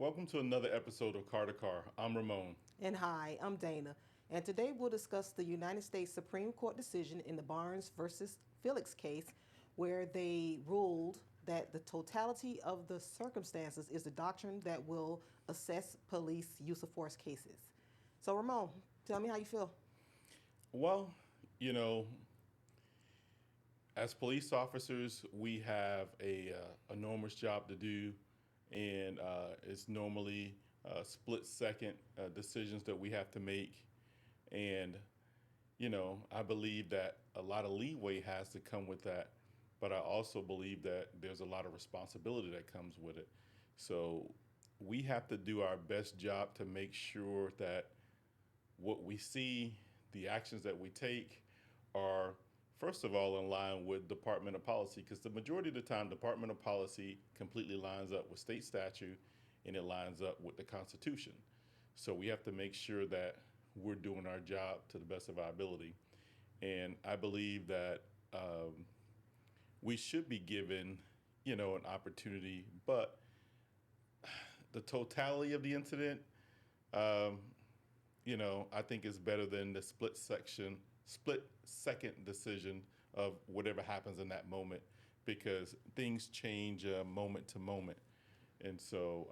Welcome to another episode of Carr2Carr. I'm Ramon. And hi, I'm Dana. And today we'll discuss the United States Supreme Court decision in the Barnes versus Felix case, where they ruled that the totality of the circumstances is the doctrine that will assess police use of force cases. So, Ramon, tell me how you feel. Well, you know, as police officers, we have a enormous job to do, and it's normally split-second decisions that we have to make. And I believe that a lot of leeway has to come with that, but I also believe that there's a lot of responsibility that comes with it. So we have to do our best job to make sure that what we see, the actions that we take, are first of all in line with Department of Policy, because the majority of the time Department of Policy completely lines up with state statute and it lines up with the Constitution. So we have to make sure that we're doing our job to the best of our ability. And I believe that we should be given, an opportunity, but the totality of the incident, I think is better than the split second decision of whatever happens in that moment, because things change moment to moment. And so,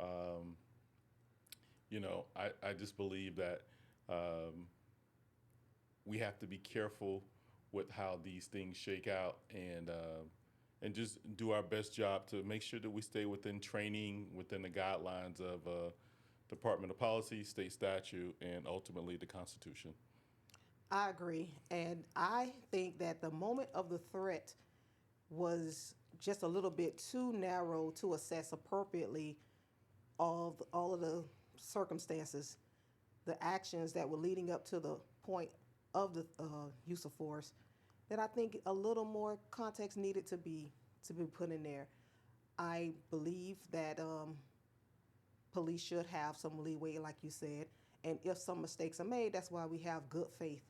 I just believe that we have to be careful with how these things shake out, and just do our best job to make sure that we stay within training, within the guidelines of Department of Policy, state statute, and ultimately the Constitution. I agree. And I think that the moment of the threat was just a little bit too narrow to assess appropriately all of the circumstances, the actions that were leading up to the point of the use of force, that I think a little more context needed to be put in there. I believe that police should have some leeway, like you said, and if some mistakes are made, that's why we have good faith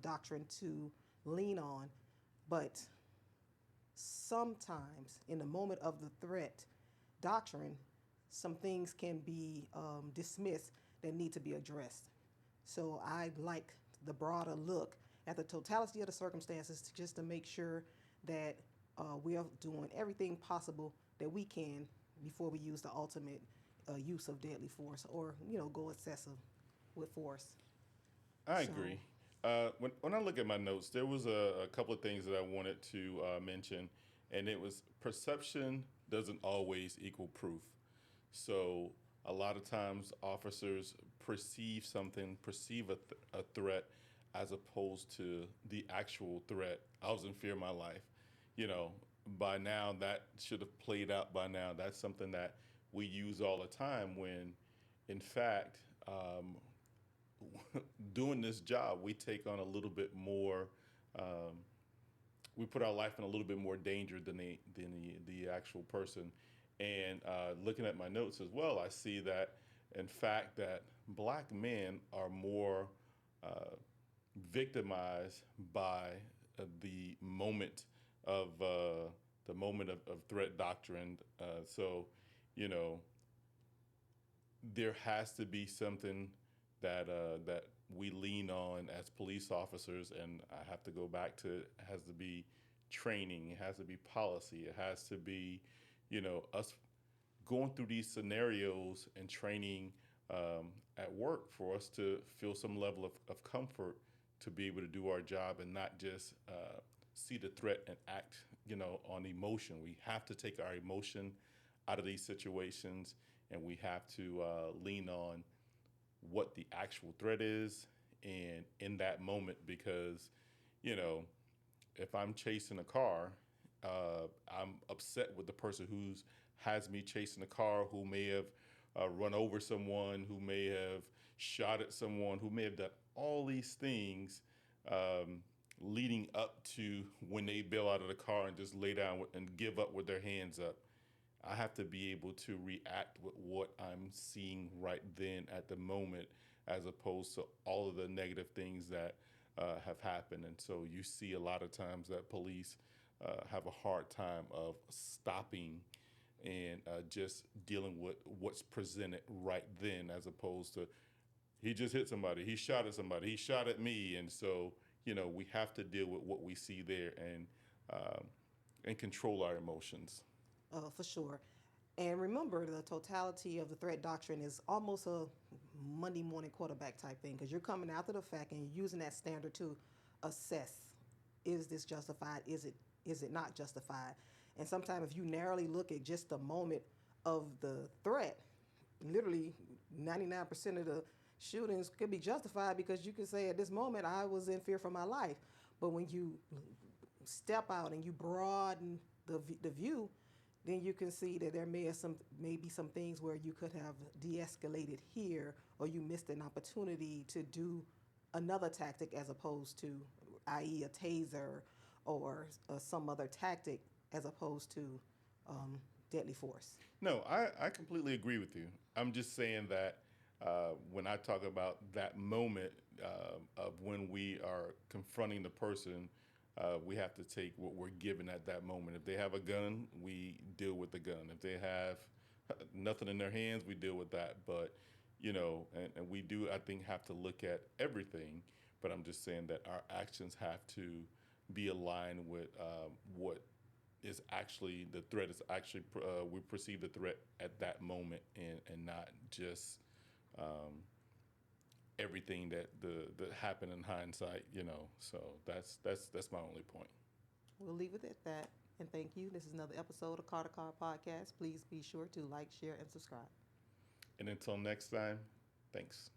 doctrine to lean on. But sometimes in the moment of the threat doctrine, some things can be dismissed that need to be addressed. So I like the broader look at the totality of the circumstances just to make sure that we are doing everything possible that we can before we use the ultimate use of deadly force, or go excessive with force. I So agree. When I look at my notes, there was a couple of things that I wanted to mention, and it was perception doesn't always equal proof. So a lot of times officers perceive a threat as opposed to the actual threat. I was in fear of my life. By now that should have played out by now. That's something that we use all the time when, in fact, doing this job, we take on a little bit more, we put our life in a little bit more danger than the actual person. And looking at my notes as well, I see that, in fact, that black men are more victimized by the moment of threat doctrine. So, there has to be something that we lean on as police officers, and I have to go back to it has to be training, it has to be policy, it has to be, us going through these scenarios and training at work for us to feel some level of comfort to be able to do our job and not just see the threat and act, on emotion. We have to take our emotion out of these situations, and we have to lean on what the actual threat is and in that moment, because, if I'm chasing a car, I'm upset with the person who's has me chasing a car, who may have run over someone, who may have shot at someone, who may have done all these things leading up to when they bail out of the car and just lay down and give up with their hands up. I have to be able to react with what I'm seeing right then at the moment, as opposed to all of the negative things that have happened. And so you see a lot of times that police have a hard time of stopping and just dealing with what's presented right then, as opposed to he just hit somebody, he shot at somebody, he shot at me, and so we have to deal with what we see there um, and control our emotions. For sure. And remember, the totality of the threat doctrine is almost a Monday morning quarterback type thing because you're coming after the fact and you're using that standard to assess: is this justified? Is it not justified? And sometimes if you narrowly look at just the moment of the threat, literally 99% of the shootings could be justified because you could say at this moment I was in fear for my life. But when you step out and you broaden the view, then you can see that there may be some things where you could have de-escalated here, or you missed an opportunity to do another tactic as opposed to, i.e., a taser or some other tactic as opposed to deadly force. No, I completely agree with you. I'm just saying that when I talk about that moment of when we are confronting the person, we have to take what we're given at that moment. If they have a gun, we deal with the gun. If they have nothing in their hands, we deal with that. But, and we do, I think, have to look at everything. But I'm just saying that our actions have to be aligned with what is actually the threat is actually we perceive the threat at that moment, and not just everything that happened in hindsight. So that's my only point. We'll leave it at that. And thank you. This is another episode of Carr2Carr Podcast. Please be sure to like, share, and subscribe. And until next time, thanks.